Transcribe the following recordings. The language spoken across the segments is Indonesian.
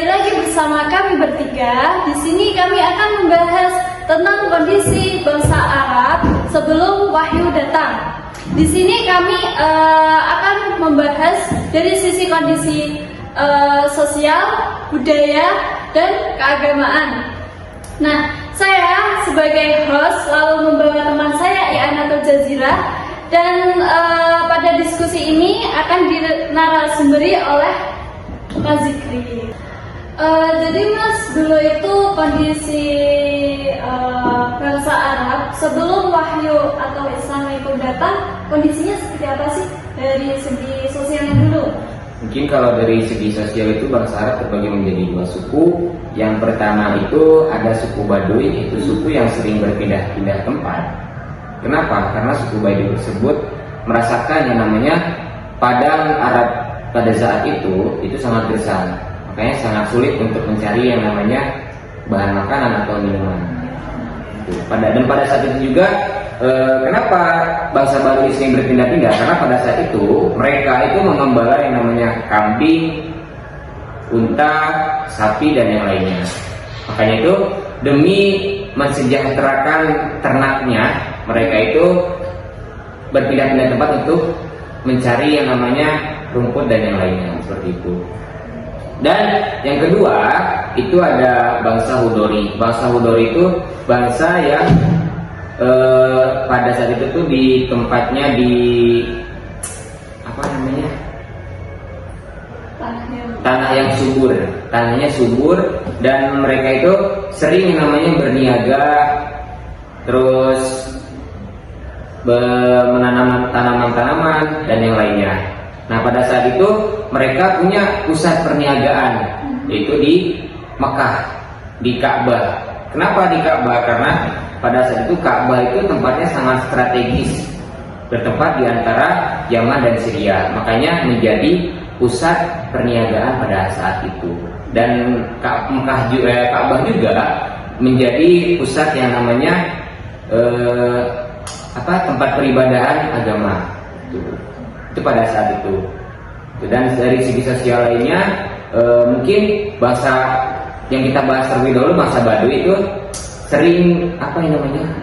Kembali lagi bersama kami bertiga. Di sini kami akan membahas tentang kondisi bangsa Arab sebelum wahyu datang. Di sini kami akan membahas dari sisi kondisi sosial, budaya, dan keagamaan. Nah, saya sebagai host lalu membawa teman saya I'anatul Jazira, dan pada diskusi ini akan dinarasumberkan oleh Mas Zikri. Jadi Mas, dulu itu kondisi bangsa Arab sebelum wahyu atau Islam itu datang, kondisinya seperti apa sih dari segi sosialnya dulu? Mungkin kalau dari segi sosial itu bangsa Arab terbagi menjadi dua suku. Yang pertama itu ada suku Baduy, itu suku yang sering berpindah-pindah tempat. Kenapa? Karena suku Baduy tersebut merasakan yang namanya padang Arab pada saat itu sangat gersang. Makanya sangat sulit untuk mencari yang namanya bahan makanan atau minuman. Dan pada saat itu juga kenapa bangsa Baduy sering berpindah-pindah? Karena pada saat itu mereka itu mengembala yang namanya kambing, unta, sapi, dan yang lainnya. Makanya itu demi mensejahterakan ternaknya, mereka itu berpindah-pindah tempat untuk mencari yang namanya rumput dan yang lainnya, seperti itu. Dan yang kedua itu ada bangsa Hudori. Bangsa Hudori itu bangsa yang pada saat itu tuh di tempatnya di apa namanya, tanahnya subur, dan mereka itu sering namanya berniaga, terus menanam tanaman-tanaman dan yang lainnya. Nah, pada saat itu mereka punya pusat perniagaan, yaitu di Mekah, di Ka'bah. Kenapa di Ka'bah? Karena pada saat itu Ka'bah itu tempatnya sangat strategis, bertempat di antara Yaman dan Syria. Makanya menjadi pusat perniagaan pada saat itu. Dan Ka'bah juga menjadi pusat yang namanya tempat peribadahan agama. Itu pada saat itu. Dan dari segi sosial lainnya, mungkin bangsa yang kita bahas terlebih dahulu, bangsa Baduy itu sering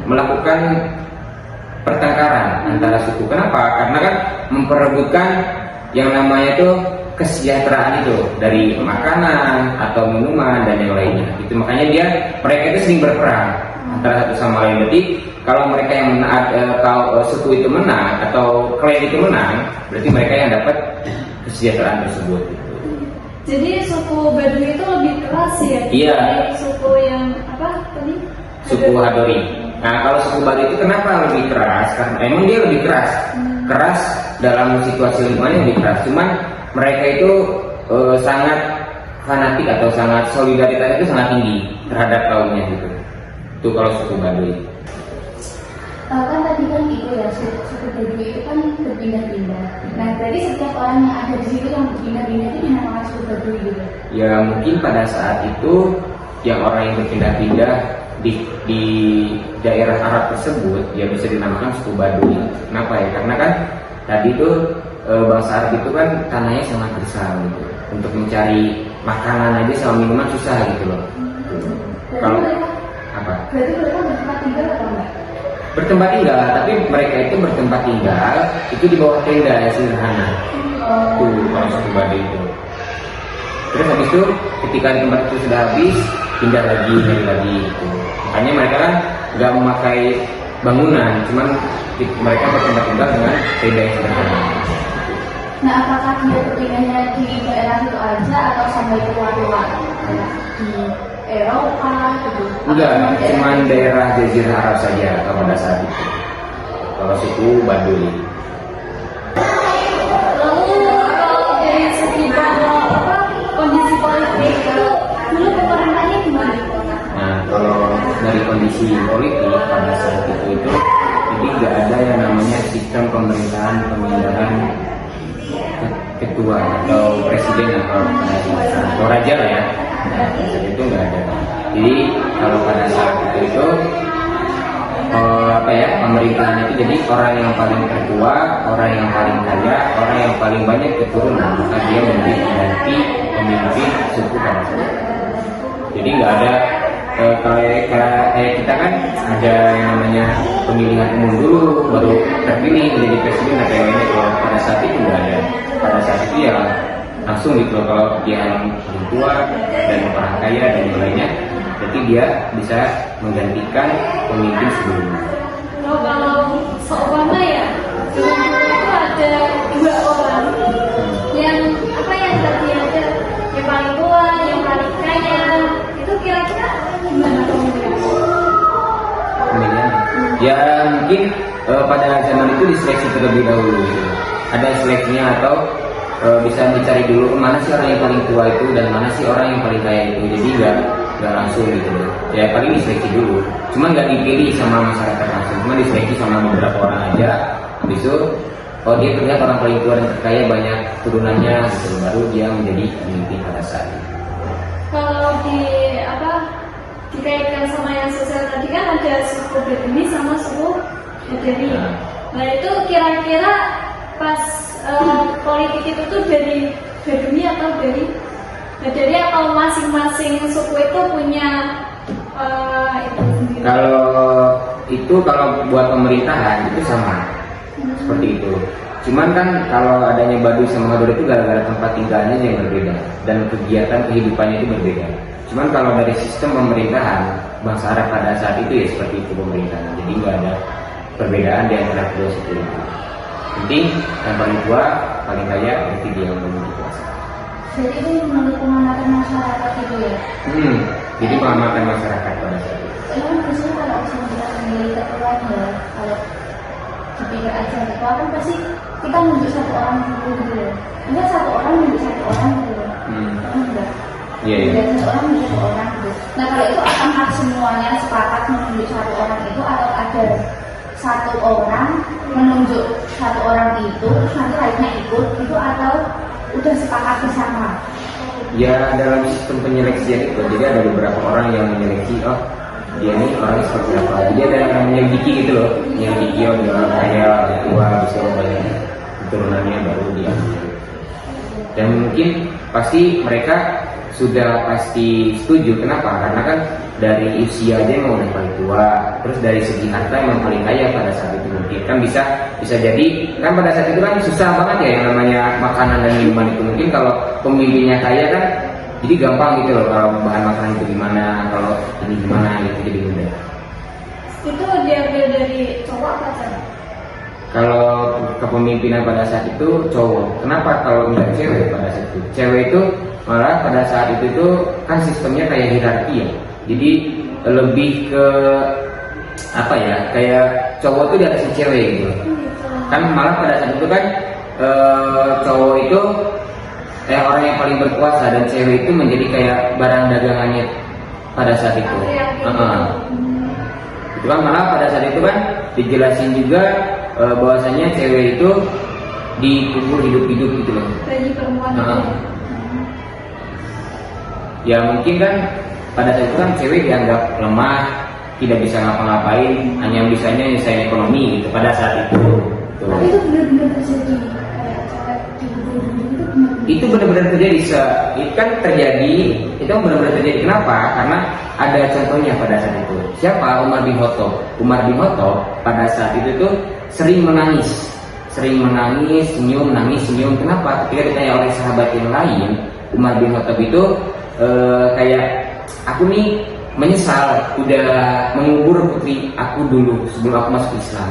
melakukan pertengkaran antara suku. Kenapa? Karena kan memperebutkan yang namanya itu kesejahteraan itu dari makanan atau minuman dan yang lainnya. Itu makanya mereka itu sering berperang antara satu sama lain. Jadi kalau mereka yang suku itu menang atau klan itu menang, berarti mereka yang dapat kesejahteraan tersebut. Jadi suku Baduy itu lebih keras ya? Iya. Dari suku yang apa tadi? Suku Hadori. Nah, kalau suku Baduy itu kenapa lebih keras? Karena emang dia lebih keras. Keras dalam situasi lingkungannya lebih keras. Cuman mereka itu sangat fanatik atau sangat solidaritas itu sangat tinggi terhadap kaumnya gitu. Itu kalau suku Baduy. Kan tadi kan itu ya, suku Baduy itu kan berpindah-pindah. Nah, berarti setiap orang yang ada di situ yang berpindah-pindah itu dinamakan suku Baduy gitu? Ya, mungkin pada saat itu yang orang yang berpindah-pindah di daerah Arab tersebut ya bisa dinamakan suku Baduy. Kenapa ya? Karena kan tadi itu bangsa Arab itu kan tanahnya sangat gersang gitu. Untuk mencari makanan aja sama minuman susah gitu loh. Kalau apa? Berarti mereka bertempat tinggal atau enggak? Bertempat tinggal, tapi mereka itu bertempat tinggal itu di bawah tenda yang sederhana. Tuh kalau suku Baduy itu. Terus habis itu ketika di tempat itu sudah habis, pindah lagi gitu. Makanya mereka kan nggak memakai bangunan, cuman mereka bertempat tinggal dengan tenda yang sederhana. Nah, apakah dia berpindahnya di daerah itu aja atau sampai keluar-keluar di Eropa gitu? Enggak, cuma daerah Jazirah Arab saja pada saat itu. Kalau suku Baduy. Lalu kalau dari segi kondisi politik dulu pemerintahnya gimana? Nah, kalau dari kondisi politik pada saat itu jadi nggak ada yang namanya sistem pemerintahan pemindahan ketua atau presiden atau raja lah ya. Nah, itu nggak ada. Jadi kalau pada saat itu pemerintahan itu jadi orang yang paling tertua, orang yang paling kaya, orang yang paling banyak keturunan, maka dia menjadi pengganti pemimpin suku pada saat itu. Jadi nggak ada kayak kita kan ada yang namanya pemilihan umum dulu baru terpilih menjadi presiden atau yang lainnya. Kalau pada saat itu nggak ada. Pada saat itu ya langsung gitu, kalau dia yang paling tua dan orang kaya dan yang lainnya, berarti dia bisa menggantikan pemimpin sebelumnya. Kalau seumpama ya, zaman dulu itu ada dua orang yang apa yang tadi ada yang paling tua, yang paling kaya, itu kira-kira gimana Pemilihan ya mungkin pada zaman itu diseleksi terlebih dahulu gitu. Ada seleksinya atau bisa dicari dulu mana sih orang yang paling tua itu dan mana sih orang yang paling kaya itu. Jadi nggak langsung gitu ya, paling diseleksi dulu, cuma nggak dipilih sama masyarakat langsung, cuma diseleksi sama beberapa orang aja. Habis itu kalau dia terlihat orang paling tua dan terkaya banyak turunannya gitu, baru dia menjadi pemimpin pada saat itu. Kalau dikaitkan sama yang sosial tadi kan ada suku Beduni sama suku Beduni. Nah itu kira-kira pas politik itu tuh dari Beduni atau dari atau masing-masing suku itu punya itu sendiri? Kalau buat pemerintahan itu sama seperti itu. Cuman kan kalau adanya Baduy sama Madura itu gara-gara tempat tinggalnya yang berbeda dan kegiatan kehidupannya itu berbeda. Cuman kalau dari sistem pemerintahan bangsa Arab pada saat itu ya seperti itu pemerintahan. Jadi nggak ada perbedaan di antara kedua suku itu. Penting yang paling tua, paling kaya berarti dia yang memiliki kuasa. Jadi itu menurut pengamatan masyarakat itu ya? Jadi pengamatan masyarakat pada saat itu. Soalnya kan biasanya kalau misalnya kita memilih ketua ya, kalau dipikir aja ketua kan pasti kita nunjuk satu orang dulu gitu ya. Enggak satu orang nunjuk satu orang gitu ya. Enggak. Iya. Dan satu orang nunjuk satu orang gitu. Nah kalau itu akan harus semuanya sepakat menunjuk satu orang itu atau ada satu orang menunjuk satu orang itu terus nanti lainnya ikut itu atau udah sepakat bersama? Ya dalam sistem penyeleksian itu jadi ada beberapa orang yang menyeleksi, oh dia ini orangnya seperti apa. Jadi ada yang menyelidiki gitu loh, menyelidiki oh dia orang kaya, orang tua, bisa banyak keturunannya baru dia. Dan mungkin pasti mereka sudah pasti setuju. Kenapa? Karena kan dari usia aja emang udah paling tua, terus dari segi harta emang paling kaya pada saat itu. Mungkin kan bisa jadi kan pada saat itu kan susah banget ya yang namanya makanan dan minuman itu. Mungkin kalau pemimpinnya kaya kan jadi gampang gitu loh, kalau bahan makanan itu gimana, kalau ini gimana gitu, jadi mudah. Itu diambil dari cowok apa cewek? Kalau kepemimpinan pada saat itu cowok. Kenapa kalau enggak cewek pada saat itu? Cewek itu malah pada saat itu tuh kan sistemnya kayak hierarki ya. Jadi lebih ke apa ya? Kayak cowok tuh di atas cewek gitu. Kan malah pada saat itu kan cowok itu orang yang paling berkuasa dan cewek itu menjadi kayak barang dagangannya pada saat itu. Itu kan malah pada saat itu kan dijelasin juga bahwasanya cewek itu dikubur hidup-hidup gitu loh. Bagi perempuan. Ya mungkin kan pada saat itu kan cewek dianggap lemah, tidak bisa ngapa-ngapain, hanya bisanya nyelesain ekonomi gitu pada saat itu. Tapi itu benar-benar terjadi kayak cewek dikubur itu benar. Itu benar-benar terjadi, kan terjadi, itu benar-benar terjadi. Kenapa? Karena ada contohnya pada saat itu. Siapa? Umar bin Khattab. Umar bin Khattab pada saat itu tuh sering menangis, senyum, nangis, senyum. Kenapa? Ketika ditanya oleh sahabat yang lain, Umar bin Khattab itu kayak aku nih menyesal udah mengubur putri aku dulu sebelum aku masuk Islam.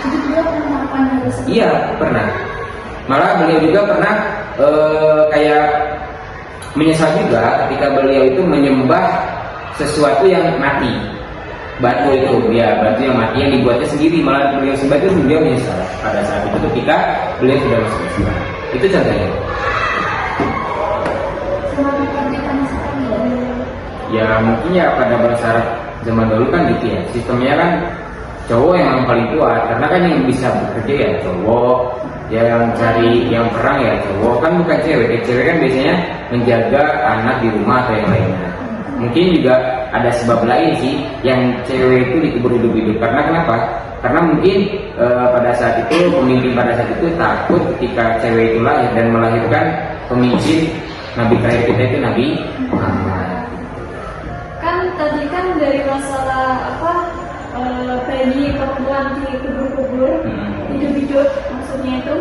Jadi dia pernah melakukan hal tersebut? Iya, pernah. Malah beliau juga pernah kayak menyesal juga ketika beliau itu menyembah sesuatu yang mati. Batu itu, ya batu yang mati yang dibuatnya sendiri. Malah beliau sembah itu beliau menyesal pada saat itu ketika beliau sudah masuk Islam. Itu contohnya. Ya mungkin ya pada bangsa Arab zaman dulu kan gitu ya. Sistemnya kan cowok yang paling tua, karena kan yang bisa bekerja ya cowok, yang cari yang perang ya cowok, kan bukan cewek. Cewek kan biasanya menjaga anak di rumah atau yang lainnya. Mungkin juga ada sebab lain sih yang cewek itu dikubur hidup-hidup. Karena kenapa? Karena mungkin pada saat itu pemimpin pada saat itu takut ketika cewek itu lahir dan melahirkan pemimpin Nabi terakhir kita itu Nabi Muhammad. Kan tadi kan dari masalah apa bayi perempuan di kubur-kubur hidup-hidup maksudnya itu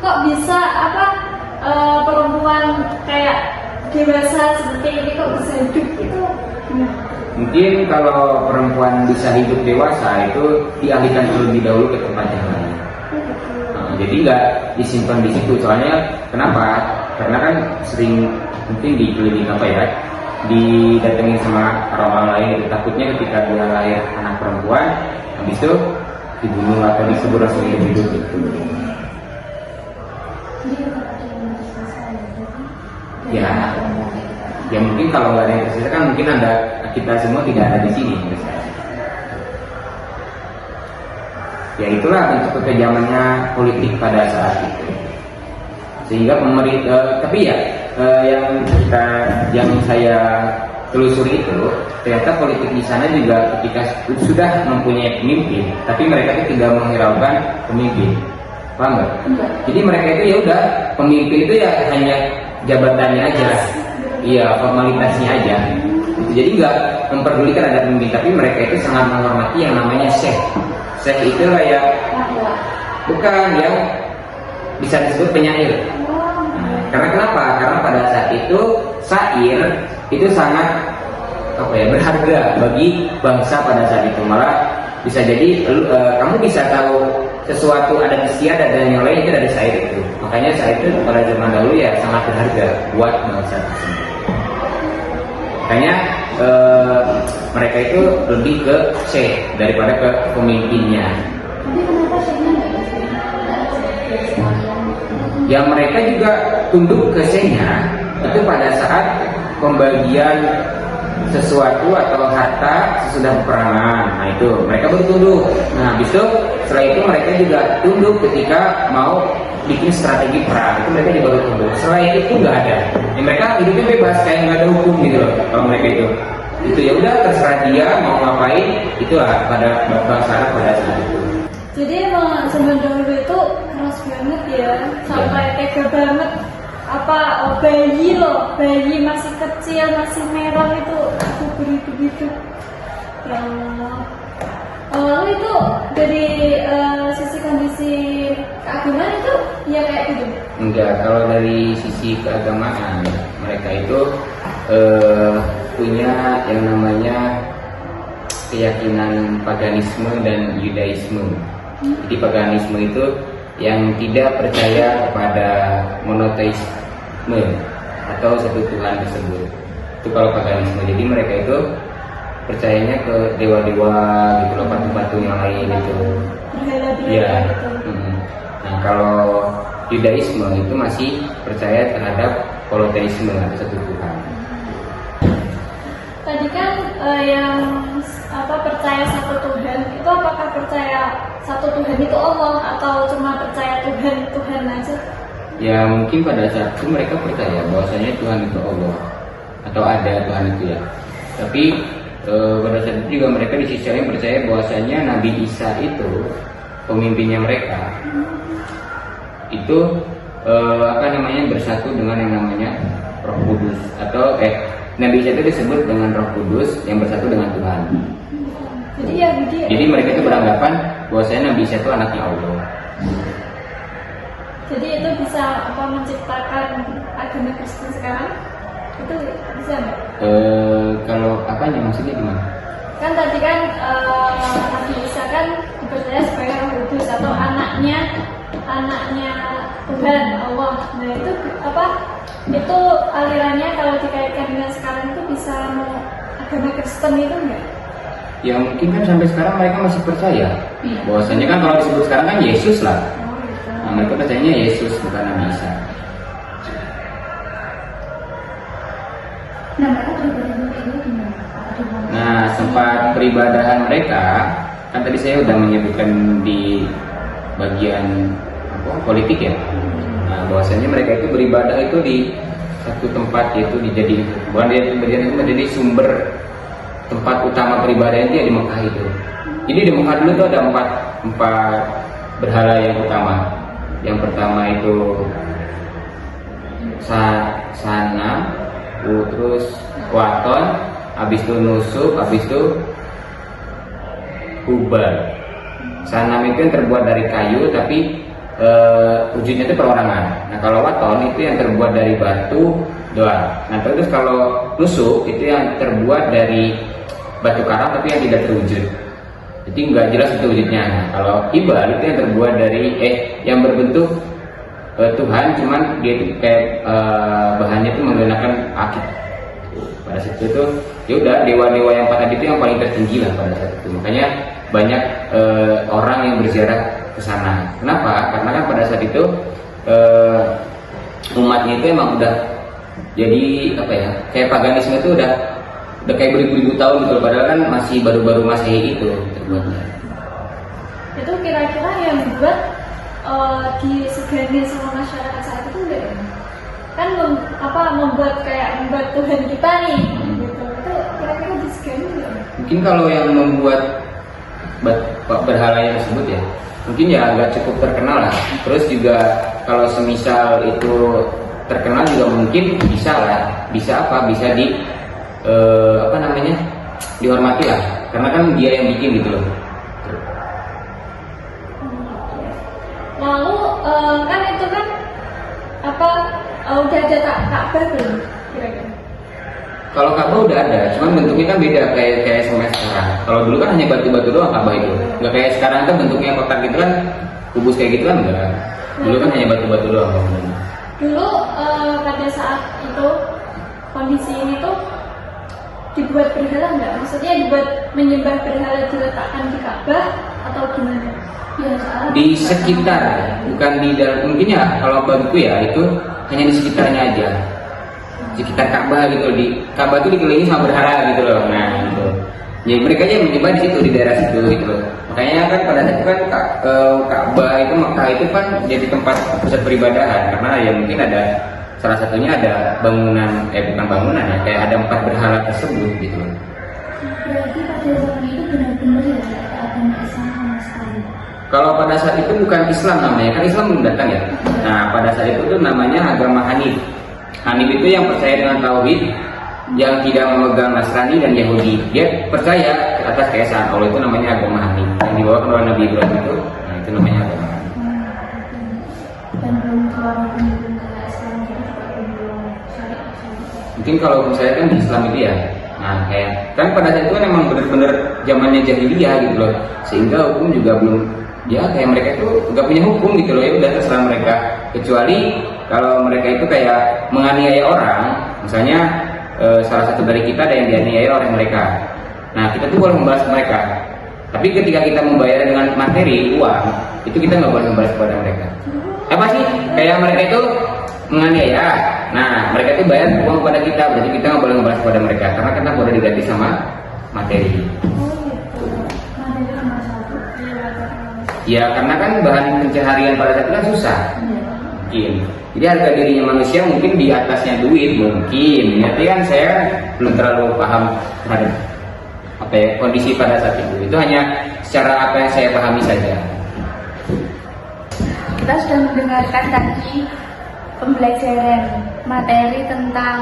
kok bisa apa perempuan kayak dewasa seperti ini kok bisa hidup itu Mungkin kalau perempuan bisa hidup dewasa itu dialihkan terlebih dahulu ke tempat yang lain. Jadi nggak disimpan di situ. Soalnya kenapa? Karena kan sering mungkin dikelilingi apa ya, didatengin sama orang-orang lain. Itu takutnya ketika dia lahir anak perempuan, habis itu dibunuh atau dikubur langsung hidup itu. Ya mungkin kalau nggak ada yang tersisa kan mungkin ada kita semua tidak ada di sini. Ya itulah bentuk kekejamannya politik pada saat itu. Sehingga pemerintah, tapi ya yang saya telusuri itu ternyata politik di sana juga ketika sudah mempunyai pemimpin, tapi mereka itu tidak menghiraukan pemimpin, paham nggak? Jadi mereka itu ya udah pemimpin itu ya hanya jabatannya aja, iya formalitasnya aja. Jadi nggak memperdulikan ada pemimpin, tapi mereka itu sangat menghormati yang namanya syekh. Syekh itu kayak bukan yang bisa disebut penyair. Karena kenapa? Karena pada saat itu syair itu sangat berharga bagi bangsa pada saat itu. Malah bisa jadi kamu bisa tahu sesuatu ada istiadat dan yang lain itu dari syair itu. Makanya syair itu pada zaman dahulu ya sangat berharga buat bangsa tersebut. Makanya mereka itu lebih ke syekh daripada ke pemimpinnya. Tapi kenapa syekhnya nggak Ya mereka juga tunduk ke syekhnya itu pada saat pembagian sesuatu atau harta sesudah peperangan. Nah itu mereka baru tunduk. Nah habis itu setelah itu mereka juga tunduk ketika mau bikin strategi perang. Itu mereka juga baru tunduk. Setelah itu nggak ada. Ya, mereka hidupnya bebas kayak nggak ada hukum gitu loh kalau mereka itu. Itu ya udah terserah dia mau ngapain. Itulah pada bangsa Arab pada saat itu. jadi emang zaman dahulu itu keras banget ya sampai tega banget bayi masih kecil masih merah itu hidup ya Allah. Lalu itu dari sisi kondisi keagamaan itu ya kayak gitu? Enggak, kalau dari sisi keagamaan mereka itu punya yang namanya keyakinan paganisme dan Yudaisme. Jadi paganisme itu yang tidak percaya kepada monoteisme atau satu Tuhan tersebut. Itu kalau paganisme. Jadi mereka itu percayanya ke dewa-dewa gitu loh, patung-patung yang lain itu. Iya. Nah kalau Yudaisme itu masih percaya terhadap polytheisme atau satu Tuhan. Tadi kan yang percaya satu Tuhan itu apakah percaya satu Tuhan itu Allah atau cuma percaya Tuhan aja? Ya mungkin pada saat itu mereka percaya bahwasanya Tuhan itu Allah atau ada Tuhan itu ya. Tapi pada saat itu juga mereka di sisi lain percaya bahwasanya Nabi Isa itu pemimpinnya mereka itu bersatu dengan yang namanya Roh Kudus atau Nabi Isa itu disebut dengan Roh Kudus yang bersatu dengan Tuhan. Jadi mereka itu beranggapan bahwasanya Nabi Isa itu anaknya Allah. Jadi itu bisa menciptakan agama Kristen sekarang? Itu bisa nggak? Kalau apanya maksudnya gimana? Kan tadi kan Nabi Isa kan dipercaya sebagai Roh Kudus atau anaknya Tuhan Allah. Nah itu itu alirannya kalau dikaitkan dengan sekarang itu bisa agama Kristen itu enggak? Ya mungkin kan sampai sekarang mereka masih percaya. Bahwasanya kan kalau disebut sekarang kan Yesus lah. Nah, mereka percayanya Yesus bukan Nabi Isa. Nah tempat peribadahan mereka kan tadi saya udah menyebutkan di bagian politik ya. Nah bahwasanya mereka itu beribadah itu di satu tempat yaitu dijadikan, bukan dia menjadi sumber tempat utama peribadahan dia di Mekah itu. Jadi di Mekah dulu tuh ada empat berhala yang utama. Yang pertama itu Sanam, terus Waton, habis itu Nusuk, habis itu Hubal. Sanam itu yang terbuat dari kayu tapi wujudnya itu perorangan. Nah kalau Waton itu yang terbuat dari batu doang. Nah terus kalau Nusuk itu yang terbuat dari batu karang tapi yang tidak terwujud. Jadi nggak jelas itu wujudnya. Nah, kalau Hibal itu yang terbuat dari yang berbentuk Tuhan, cuman dia itu kayak bahannya itu menggunakan akik. Pada saat itu ya udah dewa-dewa yang empat tadi itu yang paling tertinggi lah pada saat itu. Makanya banyak orang yang berziarah ke sana. Kenapa? Karena kan pada saat itu umatnya itu emang udah jadi apa ya? Kayak paganisme itu udah kayak beribu-ribu tahun gitu. Padahal kan masih baru-baru Masehi itu terbuatnya. Itu kira-kira yang dibuat disegani sama masyarakat saat itu enggak ya? Kan membuat Tuhan kita nih gitu. Itu kira-kira disegani enggak? Mungkin kalau yang membuat berhala yang tersebut ya mungkin ya agak cukup terkenal lah. Terus juga kalau semisal itu terkenal juga mungkin bisa lah, bisa di dihormati lah, karena kan dia yang bikin gitu loh. Lalu kan itu kan udah ada Ka'bah belum kira-kira? Kalau Ka'bah udah ada, cuman bentuknya kan beda kayak sama sekarang. Kalau dulu kan hanya batu-batu doang Ka'bah itu, nggak kayak sekarang kan bentuknya kotak gitu kan, kubus kayak gitu kan enggak. Dulu kan hanya batu-batu doang. Dulu pada saat itu kondisi ini tuh dibuat berhala nggak? Maksudnya dibuat menyembah berhala diletakkan di Ka'bah atau gimana? Di sekitar, bukan di dalam. Mungkin ya kalau bagiku ya itu hanya di sekitarnya aja, sekitar Ka'bah gitu. Di Ka'bah itu dikelilingi sama berhala gitu loh. Nah gitu. Jadi mereka aja menyembah di situ, di daerah situ gitu loh. Makanya kan pada saat itu kan Ka'bah itu Mekah itu kan jadi tempat pusat peribadahan, karena ya mungkin ada salah satunya ada bangunan, bukan bangunan ya, kayak ada 4 berhala tersebut gitu. Berarti pada zaman itu benar-benar ya agama Islam sama sekali. Kalau pada saat itu bukan Islam namanya, kan Islam belum datang ya. Nah pada saat itu tuh namanya agama Hanif. Hanif itu yang percaya dengan tauhid, yang tidak memegang Nasrani dan Yahudi. Dia percaya atas keesaan Allah, itu namanya agama Hanif. Yang dibawa oleh Nabi Ibrahim itu, nah itu namanya agama Hanif. Dan belum keluar pemimpin ke Islam, jadi belum syariat. Mungkin kalau saya kan di Islam itu ya, nah kayak kan pada saat itu kan emang bener-bener zamannya jahiliyah gitu loh, sehingga hukum juga belum, ya kayak mereka itu nggak punya hukum gitu loh, ya udah terserah mereka. Kecuali kalau mereka itu kayak menganiaya orang, misalnya salah satu dari kita ada yang dianiaya oleh mereka, nah kita tuh boleh membalas mereka. Tapi ketika kita membayar dengan materi, uang, itu kita nggak boleh membalas kepada mereka. Apa sih? Kayak mereka itu menganiaya, nah mereka itu bayar uang kepada kita, berarti kita nggak boleh membalas kepada mereka, karena kita boleh diganti sama materi. Ya karena kan bahan pencaharian pada saat itu kan susah. Mungkin. Jadi harga dirinya manusia mungkin di atasnya duit mungkin. Tapi kan saya belum terlalu paham terhadap kondisi pada saat itu. Itu hanya secara apa yang saya pahami saja. Kita sudah mendengarkan tadi pembelajaran materi tentang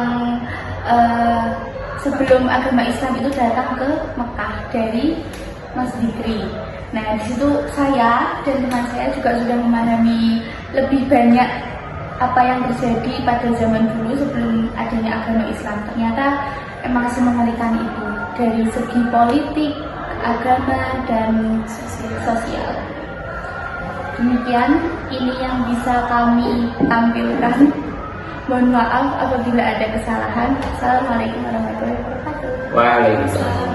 sebelum agama Islam itu datang ke Mekah dari Mas Dikri. Nah, di situ saya dan teman saya juga sudah memahami lebih banyak apa yang terjadi pada zaman dulu sebelum adanya agama Islam. Ternyata emang semengerikan itu dari segi politik, agama, dan sosial. Demikian, ini yang bisa kami tampilkan. Mohon maaf apabila ada kesalahan. Assalamualaikum warahmatullahi wabarakatuh. Waalaikumsalam.